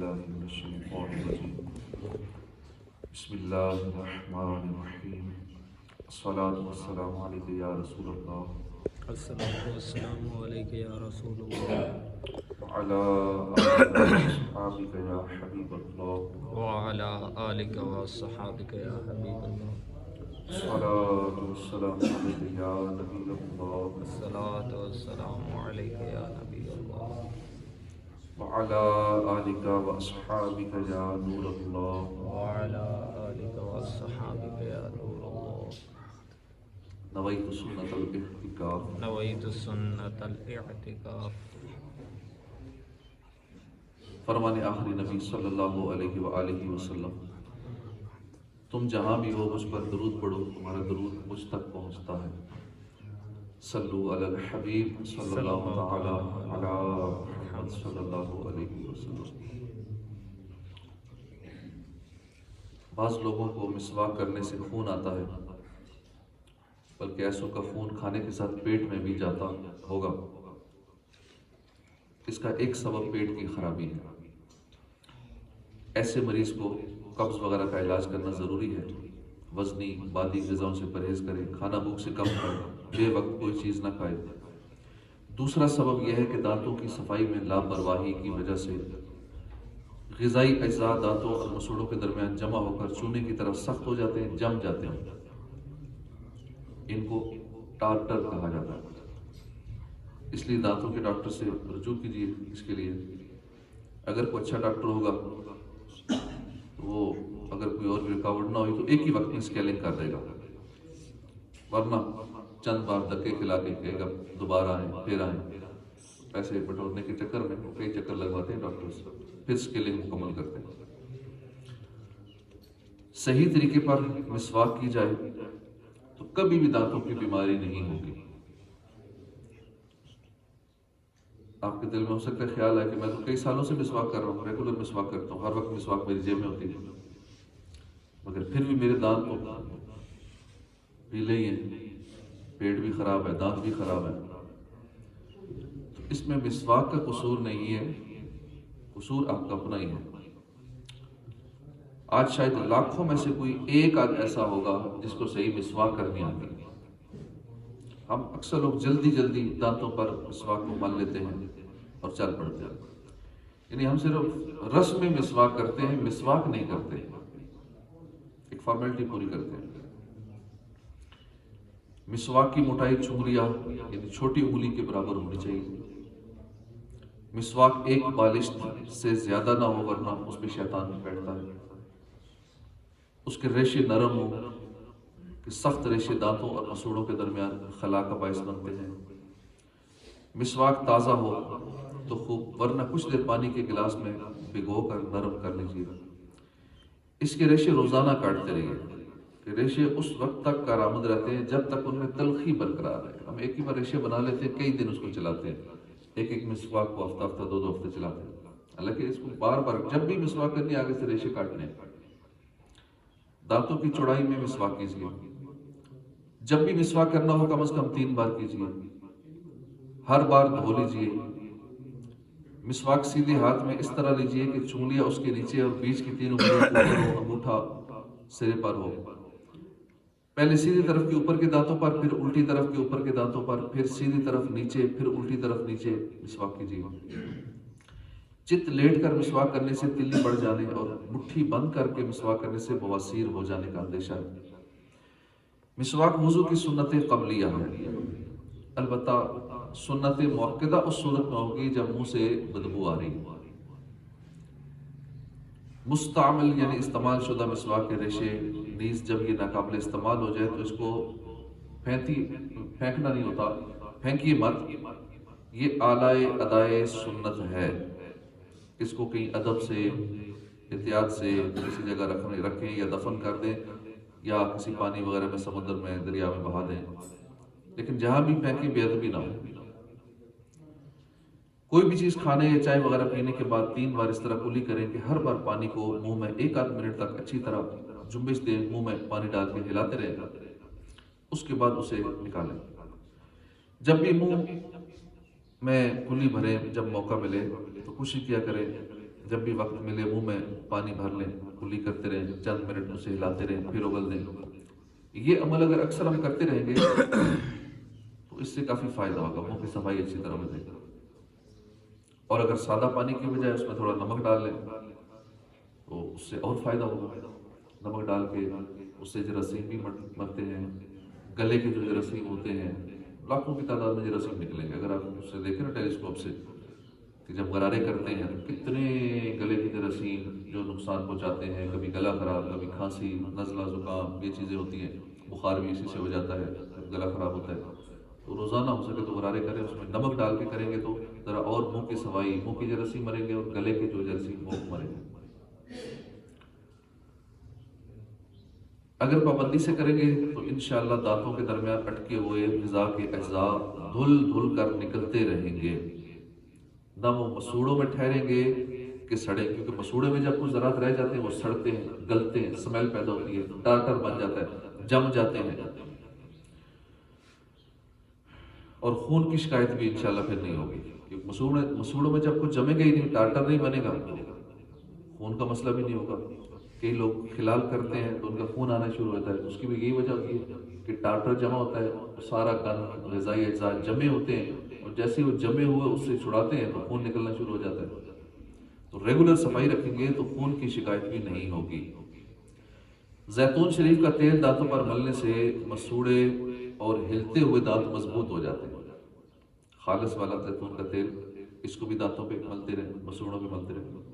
بالله من الشيطان الرجيم بسم الله الرحمن الرحيم الصلاة والسلام عليك يا رسول الله الصلاة والسلام عليك يا رسول الله وعلى آلك وأصحابك يا حبيب الله وعلى آلك وصحابك يا حبيب الله. الصلاة والسلام عليك يا نبي الله الصلاة والسلام عليك يا نبي الله وعلى آلك وأصحابك يا نور الله وعلى آلك وصحابك يا نور الله. نويت سنة الاعتكاف نويت سنة الاعتكاف. فرمان آخری نبی صلی اللہ علیہ وآلہ وسلم، تم جہاں بھی ہو مجھ پر درود پڑھو، تمہارا درود مجھ تک پہنچتا ہے۔ صلو علی الحبیب صلی اللہ تعالی علی محمد صلی اللہ علیہ وسلم۔ بعض لوگوں کو مسواک کرنے سے خون آتا ہے، بلکہ ایسوں کا خون کھانے کے ساتھ پیٹ میں بھی جاتا ہوگا۔ اس کا ایک سبب پیٹ کی خرابی ہے۔ ایسے مریض کو قبض وغیرہ کا علاج کرنا ضروری ہے۔ وزنی بادی غذاؤں سے پرہیز کرے، کھانا بھوک سے کم کھائے، بے وقت کوئی چیز نہ کھائے۔ دوسرا سبب یہ ہے کہ دانتوں کی صفائی میں لاپرواہی کی وجہ سے غذائی اجزاء دانتوں اور مسوڑوں کے درمیان جمع ہو کر چونے کی طرف سخت ہو جاتے ہیں، جم جاتے ہیں۔ ان کو ٹارٹر کہا جاتا ہے۔ اس لیے دانتوں کے ڈاکٹر سے رجوع کیجیے۔ اس کے لیے اگر کوئی اچھا ڈاکٹر ہوگا وہ اگر کوئی اور بھی رکاوٹ نہ ہوئی تو ایک ہی وقت میں اسکیلنگ کر دے گا، ورنہ چند بار دھکے کھلا کے کہے گا دوبارہ آئیں پھر آئیں۔ پیسے بٹورنے کے چکر میں کئی چکر لگواتے ہیں ڈاکٹرز، پھر اسکیلنگ مکمل کرتے ہیں۔ صحیح طریقے پر مسواک کی جائے تو کبھی بھی دانتوں کی بیماری نہیں ہوگی۔ آپ کے دل میں ہو سکتا ہے خیال ہے کہ میں تو کئی سالوں سے مسواک کر رہا ہوں، ریگولر مسواک کرتا ہوں، ہر وقت مسواک میری جیب میں ہوتی ہے، مگر پھر بھی میرے دانت تو پیلے ہی ہیں، پیٹ بھی خراب ہے، دانت بھی خراب ہے۔ تو اس میں مسواک کا قصور نہیں ہے، قصور آپ کا اپنا ہی ہے۔ آج شاید لاکھوں میں سے کوئی ایک آدھ ایسا ہوگا جس کو صحیح مسواک کرنی آتی ہے۔ ہم اکثر لوگ جلدی جلدی دانتوں پر مسواک کو مل لیتے ہیں اور چل پڑتے ہیں، یعنی ہم صرف رسم میں مسواک کرتے ہیں، مسواک نہیں کرتے، ایک فارمیلٹی پوری کرتے ہیں۔ مسواک کی موٹائی چنگلیاں یعنی چھوٹی انگلی کے برابر ہونی چاہیے۔ مسواک ایک بالشت سے زیادہ نہ ہو ورنہ اس پہ شیطان بیٹھتا ہے۔ اس کے ریشے نرم ہو کہ سخت ریشے دانتوں اور مسوڑوں کے درمیان خلا کا باعث بنتے ہیں۔ مسواک تازہ ہو تو خوب، ورنہ کچھ دیر پانی کے گلاس میں بھگو کر نرم کر لیجیے۔ اس کے ریشے روزانہ کاٹتے رہیے کہ ریشے اس وقت تک کارآمد رہتے ہیں جب تک ان میں تلخی برقرار ہے۔ ہم ایک ہی بار ریشے بنا لیتے ہیں، کئی دن اس کو چلاتے ہیں، ایک مسواک کو ہفتہ ہفتہ دو ہفتے چلاتے ہیں، حالانکہ اس کو بار بار جب بھی مسواک کرنی آگے سے ریشے کاٹنے ہیں۔ دانتوں کی چوڑائی میں مسواک کیجیے۔ جب بھی مسواک کرنا ہو کم از کم 3 بار کیجیے، ہر بار دھو لیجیے۔ مسواک سیدھے ہاتھ میں اس طرح لیجیے کہ چنگلیاں اس کے نیچے اور بیچ کی 3 انگلیاں اوپر ہو، انگوٹھا سرے پر ہو۔ پہلے سیدھی طرف کے اوپر کے دانتوں پر، پھر الٹی طرف کے اوپر کے دانتوں پر، پھر سیدھی طرف نیچے، پھر الٹی طرف نیچے مسواک کیجیے۔ چت لیٹ کر مسواک کرنے سے تلی بڑھ جانے اور مٹھی بند کر کے مسواک کرنے سے بواسیر ہو جانے کا اندیشہ ہے۔ مسواک وضو کی سنت قبلیہ ہے، البتہ سنت مؤکدہ اس صورت میں ہوگی جب منہ سے بدبو آ رہی ہے۔ مستعمل یعنی استعمال شدہ مسواک کے ریشے نیز جب یہ ناقابل استعمال ہو جائے تو اس کو پھینکنا نہیں ہوتا، پھینکیے مت، یہ اعلی ادائے سنت ہے۔ اس کو کہیں ادب سے احتیاط سے کسی جگہ رکھیں یا دفن کر دیں یا کسی پانی وغیرہ میں، سمندر میں، دریا میں بہا دیں، لیکن جہاں بھی پھینکیں بے ادبی نہ ہو۔ کوئی بھی چیز کھانے یا چائے وغیرہ پینے کے بعد 3 بار اس طرح کلی کریں کہ ہر بار پانی کو منہ میں 1 آدھ منٹ تک اچھی طرح جنبش دیں، منہ میں پانی ڈال کے ہلاتے رہیں، اس کے بعد اسے نکالیں۔ جب بھی منہ میں کلی بھریں، جب موقع ملے تو کوشش کیا کریں جب بھی وقت ملے منہ میں پانی بھر لیں، کلی کرتے رہیں، چند منٹ اسے ہلاتے رہیں، پھر اگل دیں۔ یہ عمل اگر اکثر ہم کرتے رہیں گے تو اس سے کافی فائدہ ہوگا، منہ کی صفائی اچھی طرح ہو جائے گی۔ اور اگر سادہ پانی کی بجائے اس میں تھوڑا نمک ڈال لیں تو اس سے اور فائدہ ہوگا۔ نمک ڈال کے اس سے جراثیم بھی مرتے ہیں، گلے کے جو جراثیم ہوتے ہیں لاکھوں کی تعداد میں جراثیم نکلیں گے۔ اگر آپ اس سے دیکھیں نا ٹیلیسکوپ سے کہ جب غرارے کرتے ہیں تو کتنے گلے کے جراثیم جو نقصان پہنچاتے ہیں، کبھی گلا خراب، کبھی کھانسی، نزلہ، زکام، یہ چیزیں ہوتی ہیں، بخار بھی اسی سے ہو جاتا ہے جب گلا خراب ہوتا ہے۔ تو روزانہ ہو سکے تو غرارے کریں، اس میں نمک ڈال کے کریں گے تو ذرا اور منہ کی صفائی، منہ کی جراثیم مریں گے اور گلے کے جو جراثیم وہ مریں گے۔ اگر پابندی سے کریں گے تو انشاءاللہ دانتوں کے درمیان اٹکے ہوئے غذا کے اجزاء دھل دھل کر نکلتے رہیں گے، نہ وہ مسوڑوں میں ٹھہریں گے کہ سڑیں، کیونکہ مسوڑے میں جب کچھ ذرات رہ جاتے ہیں وہ سڑتے ہیں، گلتے ہیں، اسمیل پیدا ہوتی ہے، ٹارٹر بن جاتا ہے، جم جاتے ہیں، اور خون کی شکایت بھی انشاءاللہ پھر نہیں ہوگی، کیونکہ مسوڑوں میں جب کچھ جمے گا ہی نہیں، ٹارٹر نہیں بنے گا تو خون کا مسئلہ بھی نہیں ہوگا۔ کئی لوگ خلال کرتے ہیں تو ان کا خون آنا شروع ہوتا ہے، اس کی بھی یہی وجہ ہوتی ہے کہ ٹارٹر جمع ہوتا ہے، سارا گند، غذائی اجزاء جمے ہوتے ہیں، اور جیسے وہ جمے ہوئے اس سے چھڑاتے ہیں تو خون نکلنا شروع ہو جاتا ہے۔ تو ریگولر صفائی رکھیں گے تو خون کی شکایت بھی نہیں ہوگی۔ زیتون شریف کا تیل دانتوں پر ملنے سے مسوڑے اور ہلتے ہوئے دانت مضبوط ہو جاتے ہیں۔ خالص والا زیتون کا تیل، اس کو بھی دانتوں پہ ملتے رہیں، مسوڑوں پہ ملتے رہیں۔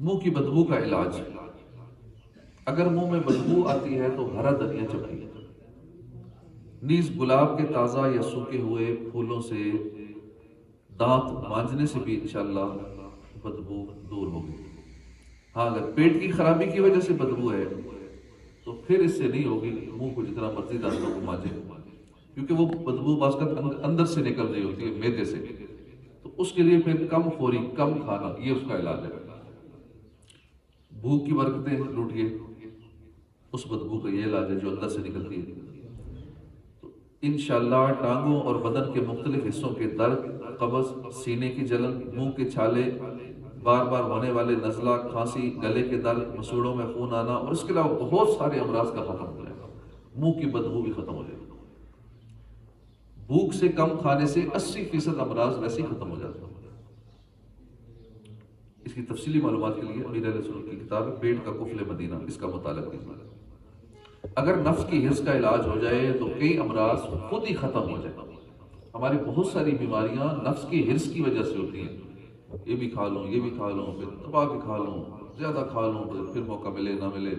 منہ کی بدبو کا علاج، اگر منہ میں بدبو آتی ہے تو ہرا دھنیا چبائیے، نیز گلاب کے تازہ یا سوکھے ہوئے پھولوں سے دانت مانجنے سے بھی انشاءاللہ بدبو دور ہوگی۔ ہاں اگر پیٹ کی خرابی کی وجہ سے بدبو ہے تو پھر اس سے نہیں ہوگی، منہ کو جتنا مرضی دانتوں کو مانجے، کیونکہ وہ بدبو بعض اوقات اندر سے نکل رہی ہوتی ہے، معدے سے، تو اس کے لیے پھر کم خوری، کم کھانا، یہ اس کا علاج ہے۔ بھوک کی برکتیں لوٹیے، اس بدبو کا یہ علاج ہے جو اندر سے نکلتی ہے۔ تو انشاءاللہ ٹانگوں اور بدن کے مختلف حصوں کے درد، قبض، سینے کی جلن، منہ کے چھالے، بار بار ہونے والے نزلہ، کھانسی، گلے کے درد، مسوڑوں میں خون آنا، اور اس کے علاوہ بہت سارے امراض کا ختم ہو جائے گا، منہ کی بدبو بھی ختم ہو جائے گی۔ بھوک سے کم کھانے سے 80% امراض ویسے ہی ختم ہو جاتے ہیں۔ اس کی تفصیلی معلومات کے لیے امیر علیہ السلام کی کتاب پیٹ کا قفل مدینہ، اس کا مطالعہ کیجیے۔ اگر نفس کی حرص کا علاج ہو جائے تو کئی امراض خود ہی ختم ہو جائیں۔ ہماری بہت ساری بیماریاں نفس کی حرص کی وجہ سے ہوتی ہیں، یہ بھی کھا لوں، یہ بھی کھا لوں، پھر دبا کے کھا لوں، زیادہ کھا لوں، پھر موقع ملے نہ ملے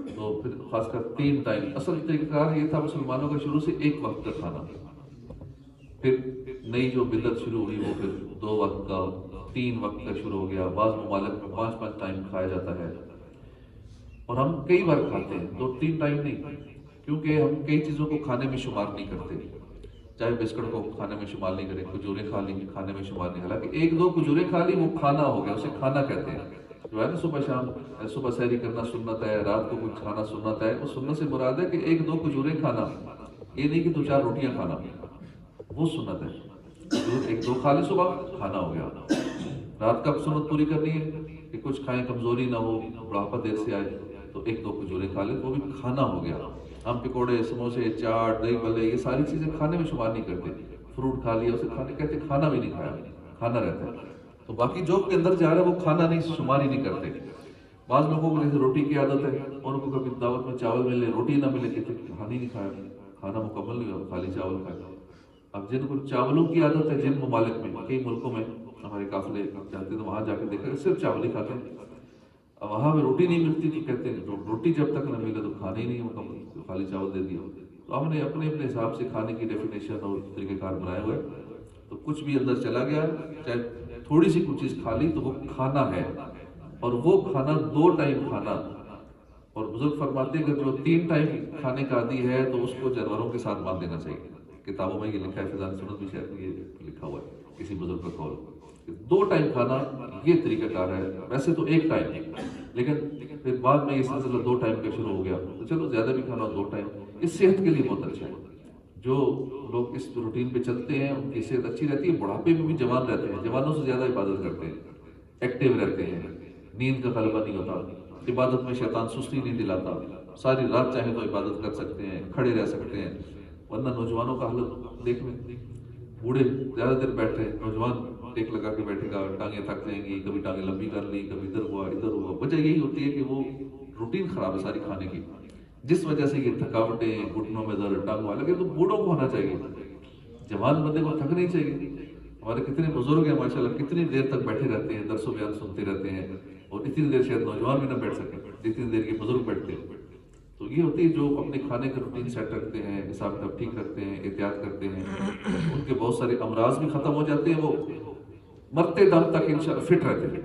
تو پھر خاص کر 3 ٹائم۔ اصل طریقہ کار یہ تھا مسلمانوں کا شروع سے 1 وقت کا کھانا، پھر نئی جو بدعت شروع ہوئی وہ پھر 2 وقت کا، 3 وقت کا شروع ہو گیا، بعض ممالک میں 5 ٹائم کھایا جاتا ہے، اور ہم کئی بار کھاتے ہیں، 2-3 ٹائم نہیں، کیونکہ ہم کئی چیزوں کو کھانے میں شمار نہیں کرتے، چاہے بسکٹ کو کھانے میں شمار نہیں کریں، کھجوریں کھا لی کھانے میں شمار نہیں، حالانکہ 1-2 کھجوریں کھا لی وہ کھانا ہو گیا، اسے کھانا کہتے ہیں۔ جو ہے نا صبح شام صبح سحری کرنا سنت ہے، رات کو کچھ کھانا سنت ہے، اس سنت سے مراد ہے کہ 1-2 کھجوریں کھانا، یہ نہیں کہ 2-4 روٹیاں کھانا، وہ سنت ہے۔ 1-2 کھا لی صبح، کھانا ہو گیا۔ رات کا سنت پوری کرنی ہے کہ کچھ کھائیں، کمزوری نہ ہو، بڑھاپا دیر سے آئے تو 1-2 کھجوریں کھا لیں، وہ بھی کھانا ہو گیا۔ ہم پکوڑے، سموسے، چاٹ، دہی بھلے، یہ ساری چیزیں کھانے میں شمار نہیں کرتے۔ فروٹ کھا لیا، اسے کھانے کہتے، کھانا بھی نہیں کھایا، کھانا رہتا ہے۔ تو باقی جو کے اندر جا رہا ہے وہ کھانا نہیں، شمار ہی نہیں کرتے۔ بعض لوگوں کو جیسے روٹی کی عادت ہے، ان کو کبھی دعوت میں چاول ملے، روٹی نہ ملے، کہتے کھانا ہی نہیں کھایا، کھانا مکمل نہیں ہوا، خالی چاول کھایا۔ اب جن کو چاولوں کی عادت ہے، جن ممالک میں، کئی ملکوں میں ہمارے قافلے جاتے تو وہاں جا کے دیکھا صرف چاول ہی کھاتے ہیں، اب وہاں میں روٹی نہیں ملتی تو کہتے ہیں روٹی جب تک نہ ملے تو کھانا ہی نہیں مکمل، تو خالی چاول دے دیا۔ تو ہم نے اپنے اپنے حساب سے کھانے کی ڈیفینیشن اور طریقہ کار بنائے ہوئے، تو کچھ بھی اندر چلا گیا، چاہے تھوڑی سی کچھ چیز کھا لی تو وہ کھانا ہے، اور وہ کھانا 2 ٹائم کھانا۔ اور بزرگ فرماتے ہیں کہ جو 3 ٹائم کھانے کا عادی ہے تو اس کو جانوروں کے ساتھ باندھ دینا چاہیے۔ کتابوں میں یہ لکھا ہے، فضائل سنت بھی شاید یہ لکھا ہوا ہے کسی بزرگ کا قول، 2 ٹائم کھانا یہ طریقہ کار ہے، ویسے تو 1 ٹائم، لیکن پھر بعد میں یہ سلسلہ 2 ٹائم کا شروع ہو گیا، تو چلو زیادہ بھی کھانا 2 ٹائم، اس صحت کے لیے بہت اچھا ہے۔ جو لوگ اس روٹین پہ چلتے ہیں ان کی صحت اچھی رہتی ہے، بڑھاپے میں بھی جوان رہتے ہیں، جوانوں سے زیادہ حفاظت کرتے ہیں۔ ایکٹیو رہتے ہیں، نیند کا غلبہ نہیں ہوتا، عبادت میں شیطان سستی نہیں دلاتا، ساری رات چاہے تو عبادت کر سکتے ہیں، کھڑے رہ سکتے ہیں۔ ورنہ نوجوانوں کا حالت دیکھ لیں، بوڑھے زیادہ دیر بیٹھے ہیں، نوجوان ٹیک لگا کے بیٹھے گا، ٹانگیں تھک جائیں گی، کبھی ٹانگیں لمبی کر لی، کبھی ادھر ہوا۔ وجہ یہی ہوتی ہے کہ وہ روٹین خراب ہے ساری کھانے کی، جس وجہ سے یہ تھکاوٹیں، گھٹنوں میں درد، ٹانگ میں لگے۔ تو بوڑھوں کو ہونا چاہیے، جوان بندے کو تھک نہیں چاہیے۔ ہمارے کتنے بزرگ ہیں ماشاءاللہ، کتنی دیر تک بیٹھے رہتے ہیں، درس و بیان سنتے رہتے ہیں، اور اتنی دیر شاید نوجوان بھی نہ بیٹھ سکے جتنی دیر کے بزرگ بیٹھتے ہیں۔ تو یہ ہوتی ہے جو اپنے کھانے کا روٹین سیٹ رکھتے ہیں، حساب کتاب ٹھیک رکھتے ہیں، احتیاط کرتے ہیں، ان کے بہت سارے امراض بھی ختم ہو جاتے ہیں، وہ مرتے دم تک انشاءاللہ فٹ رہتے ہیں۔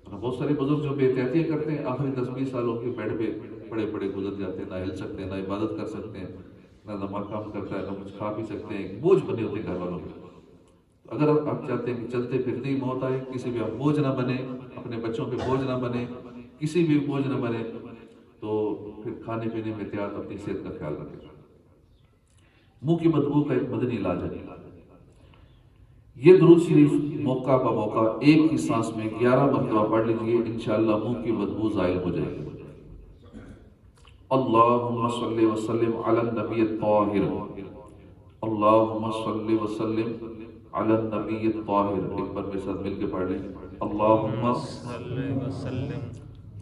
اور بہت سارے بزرگ جو بے احتیاطیاں کرتے ہیں، آخری 10-20 سالوں کے بیڈ پہ پڑے پڑے گزر جاتے ہیں، نہ ہل سکتے ہیں، نہ عبادت کر سکتے ہیں، نہ دماغ کام کرتا ہے، نہ کچھ کھا پی سکتے ہیں، بوجھ بنے ہوتے ہیں گھر والوں کے۔ اگر آپ چاہتے ہیں کہ چلتے پھرتے ہی موت آئے، کسی بھی آپ بوجھ نہ بنے، اپنے بچوں پہ بوجھ نہ بنے، کسی بھی بوجھ نہ بنے، تو پھر کھانے پینے میں احتیاط، اپنی صحت کا خیال رکھیں۔ منہ کی بدبو کا ایک مدنی علاج ہے۔ یہ درود شریف موقع بہ موقع ایک ہی سانس میں 11 مرتبہ پڑھ لیجئے، انشاءاللہ منہ کی بدبو زائل ہو جائے گی۔ اللہم صلی وسلم علی النبی الطاہر، اللہم صلی وسلم علی النبی الطاہر۔ ایک بار میرے ساتھ مل کے پڑھ لیں، اللہم صلی وسلم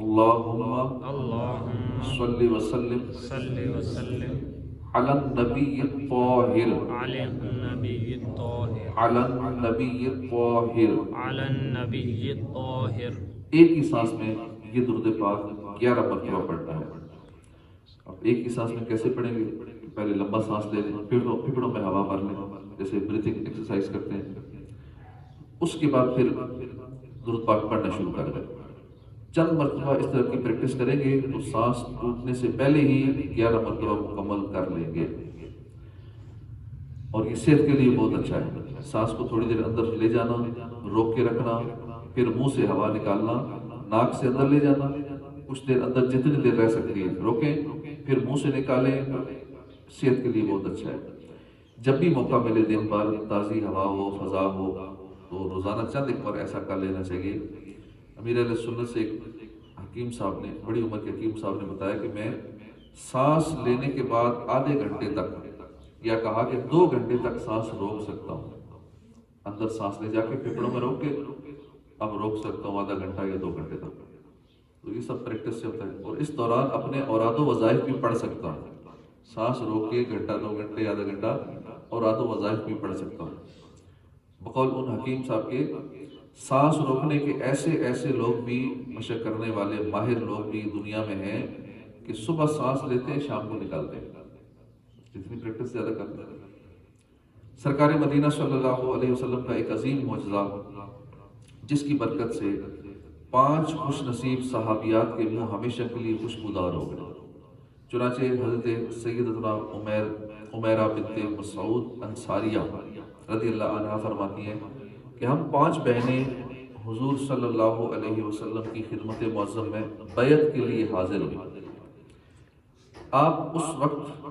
اللہم اللہم صلی وسلم صلی وسلم علی النبی الطاہر، علی النبی الطاہر علی النبی الطاہر۔ علی النبی الطاہر۔ ایک ہی سانس میں یہ درود پاک 11 مرتبہ پڑھنا ہے۔ اب ایک ہی سانس میں کیسے پڑھیں گے؟ پہلے لمبا سانس لے لیں، پھیپھڑوں میں ہوا بھر لیں، جیسے بریتھنگ ایکسرسائز کرتے ہیں۔ اس کے بعد پھر درود پاک پڑھنا شروع کر دیں۔ چند مرتبہ اس طرح کی پریکٹس کریں گے تو سانس ٹوٹنے سے پہلے ہی 11 مرتبہ مکمل کر لیں گے، اور یہ صحت کے لیے بہت اچھا ہے۔ سانس کو تھوڑی دیر اندر لے جانا، روک کے رکھنا، پھر منہ سے ہوا نکالنا، ناک سے اندر لے جانا، کچھ دیر اندر جتنی دیر رہ سکتی ہے روکیں، پھر منہ سے نکالیں، صحت کے لیے بہت اچھا ہے۔ جب بھی موقع ملے، دن بھر تازی ہوا ہو، فضا ہو، تو روزانہ چند ایک بار ایسا کر لینا چاہیے۔ امیر اہل سنت سے ایک حکیم صاحب نے، بڑی عمر کے حکیم صاحب نے بتایا کہ میں سانس لینے کے بعد آدھے گھنٹے تک، یا کہا کہ 2 گھنٹے تک سانس روک سکتا ہوں، اندر سانس لے جا کے پھیپھڑوں میں روک کے اب روک سکتا ہوں آدھا گھنٹہ یا 2 گھنٹے تک۔ تو یہ سب پریکٹس سے ہوتا ہے، اور اس دوران اپنے اوراد و وظائف بھی پڑھ سکتا ہوں، سانس روک کے گھنٹہ 2 گھنٹے آدھا گھنٹہ اوراد و وظائف بھی پڑھ سکتا ہوں۔ بقول ان حکیم صاحب کے، سانس روکنے کے ایسے لوگ بھی، مشق کرنے والے ماہر لوگ بھی دنیا میں ہیں کہ صبح سانس لیتے ہیں، شام کو نکالتے ہیں، جتنی پریکٹس زیادہ کرتے ہیں۔ سرکار مدینہ صلی اللہ علیہ وسلم کا ایک عظیم معجزہ، جس کی برکت سے 5 خوش نصیب صحابیات کے منہ ہمیشہ کے لیے خوشبودار ہو گئے۔ چنانچہ حضرت سیدتنا عمیرہ بنت مسعود انصاریہ رضی اللہ عنہا فرماتی ہیں کہ ہم 5 بہنیں حضور صلی اللہ علیہ وسلم کی خدمت معظم میں بیعت کے لیے حاضر ہوئی۔ آپ اس وقت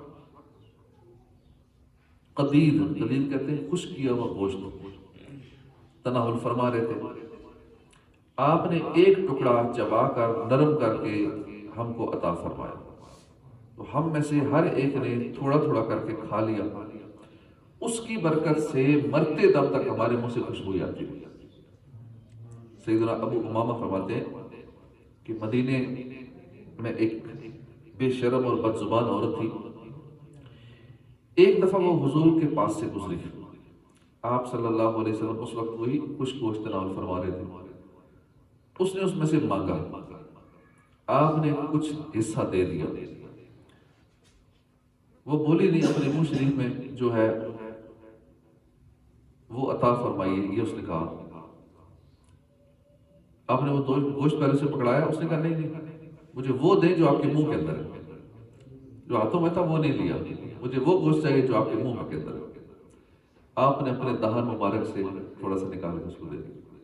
قدید کہتے ہیں خشک کیا ہوا گوشت تناول فرما رہے تھے۔ آپ نے ایک ٹکڑا چبا کر نرم کر کے ہم کو عطا فرمایا، تو ہم میں سے ہر ایک نے تھوڑا تھوڑا کر کے کھا لیا۔ اس کی برکت سے مرتے دم تک ہمارے منہ سے خوشبو آتی ہے۔ سیدنا ابو امامہ فرماتے ہیں کہ مدینے میں ایک بے شرم اور بد زبان عورت تھی۔ ایک دفعہ وہ حضور کے پاس سے گزری، آپ صلی اللہ علیہ وسلم اس وقت وہی خشک گوشت تناول فرما رہے تھے۔ اس نے اس میں سے مانگا، آپ نے کچھ حصہ دے دیا۔ وہ بولی نہیں، اپنے منہ شریف میں جو ہے وہ عطا فرمائیے، یہ اس نے کہا۔ آپ نے وہ گوشت پہلے سے پکڑایا، اس نے کہا نہیں، مجھے وہ دیں جو آپ کے منہ کے اندر ہے، جو ہاتھوں میں تھا وہ نہیں لیا، مجھے وہ گوشت چاہیے جو آپ کے منہ کے اندر ہے۔ آپ نے اپنے دہن مبارک سے تھوڑا سا نکال کے اس کو دے دیا۔